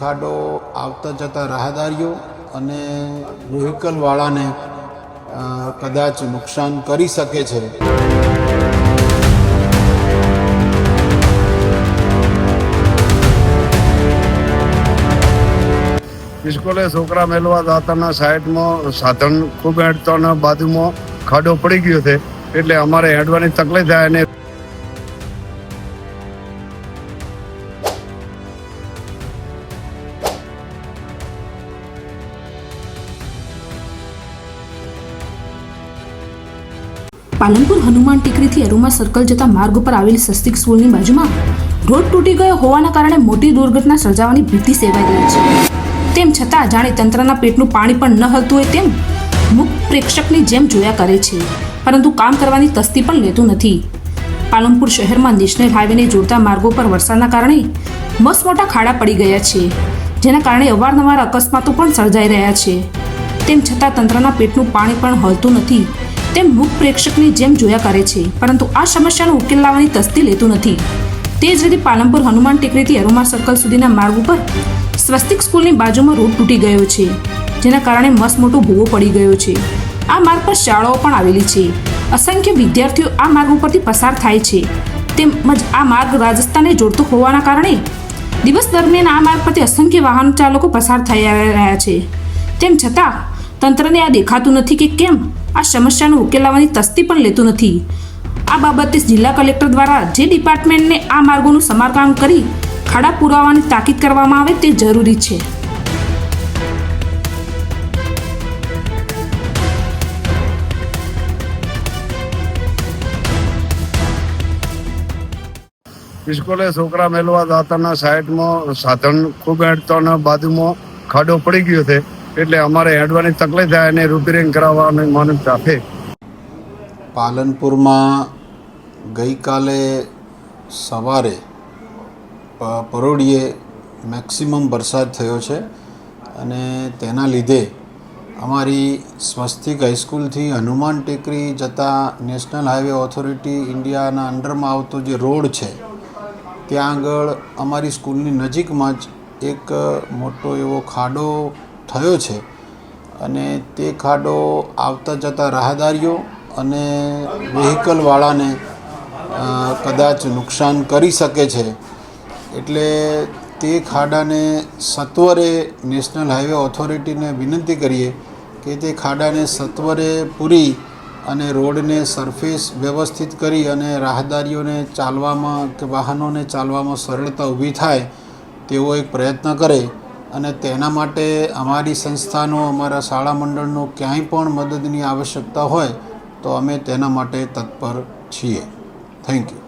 ખાડો આવતા જતા રાહદારીઓ અને વ્હીકલવાળાને કદાચ નુકસાન કરી શકે છે. સ્કૂલે છોકરા મેળવા દાતાના સાઈડમાં સાધન ખૂબ હેડતો અને બાજુમાં ખાડો પડી ગયો છે, એટલે અમારે હેડવાની તકલીફ થાય. અને પાલનપુર હનુમાન ટેકરીથી અરુમા સર્કલ જતા માર્ગ ઉપર આવેલી સસ્તિક સ્કૂલની બાજુમાં રોડ તૂટી ગયો હોવાના કારણે મોટી દુર્ઘટના સર્જાવાની ભીતિ સેવાઈ રહી છે. તેમ છતાં જાણે તંત્રના પેટનું પાણી પણ ન હલતું હોય તેમ મુખ પ્રેક્ષકની જેમ જોયા કરે છે, પરંતુ કામ કરવાની તસ્તી પણ લેતું નથી. પાલનપુર શહેરમાં નેશનલ હાઈવેને જોડતા માર્ગો પર વરસાદના કારણે મસમોટા ખાડા પડી ગયા છે, જેના કારણે અવારનવાર અકસ્માતો પણ સર્જાઈ રહ્યા છે. તેમ છતાં તંત્રના પેટનું પાણી પણ હલતું નથી તેમ મુખ પ્રેક્ષકની જેમ જોયા કરે છે, પરંતુ આ સમસ્યાનો ઉકેલ લાવવાની તસ્દી લેતું નથી. તે જ રીતે પાલનપુર હનુમાન ટેકરીથી અરુમા સર્કલ સુધીના માર્ગ ઉપર સ્વસ્તિક સ્કૂલની બાજુમાં રોડ તૂટી ગયો છે, જેના કારણે મસમોટો ભૂવો પડી ગયો છે. આ માર્ગ પર શાળાઓ પણ આવેલી છે. અસંખ્ય વિદ્યાર્થીઓ આ માર્ગ ઉપરથી પસાર થાય છે. તેમજ આ માર્ગ રાજસ્થાનને જોડતો હોવાના કારણે દિવસ દરમિયાન આ માર્ગ પરથી અસંખ્ય વાહન ચાલકો પસાર થઈ રહ્યા છે. તેમ છતાં તંત્રને આ દેખાતું નથી કે કેમ આ સમસ્યાનો ઉકેલ લાવવાની તસ્દી પણ લેતું નથી. આ બાબતે જિલ્લા કલેક્ટર દ્વારા જે ડિપાર્ટમેન્ટને આ માર્ગોનું સમારકામ કરી ખાડા પુરાવાની તાકીદ કરવામાં આવે તે જરૂરી છે. સ્કૂલે છોકરા મેળવા દાતાના સાઈડમાં સાધન ખૂબ હેડતો અને બાજુમાં ખાડો પડી ગયો છે, એટલે અમારે હેડવાની તકલીફ થાય અને રિપેરિંગ કરાવવાની માનવતા છે. પાલનપુરમાં ગઈકાલે સવારે પરોઢિયે મેક્સિમમ વરસાદ થયો છે અને તેના લીધે અમારી સ્વસ્તિક હાઈસ્કૂલથી હનુમાન ટેકરી જતા નેશનલ હાઈવે ઓથોરિટી ઇન્ડિયાના અંડરમાં આવતો જે રોડ છે ત્યાં આગળ અમારી સ્કૂલની નજીકમાં જ એક મોટો એવો ખાડો થયો છે અને તે ખાડો આવતા જતા રાહદારીઓ અને વ્હીકલવાળાને કદાચ નુકસાન કરી શકે છે. એટલે તે ખાડાને સત્વરે નેશનલ હાઈવે ઓથોરિટીને વિનંતી કરીએ કે તે ખાડાને સત્વરે પૂરી અને રોડને સરફેસ વ્યવસ્થિત કરી અને રાહદારીઓને ચાલવામાં કે વાહનોને ચાલવામાં સરળતા ઊભી થાય તેવો એક પ્રયત્ન કરે. અને તેના માટે અમારી સંસ્થાનો, અમારા શાળા મંડળનો ક્યાંય પણ મદદની આવશ્યકતા હોય તો અમે તેના માટે તત્પર છીએ. Thank you.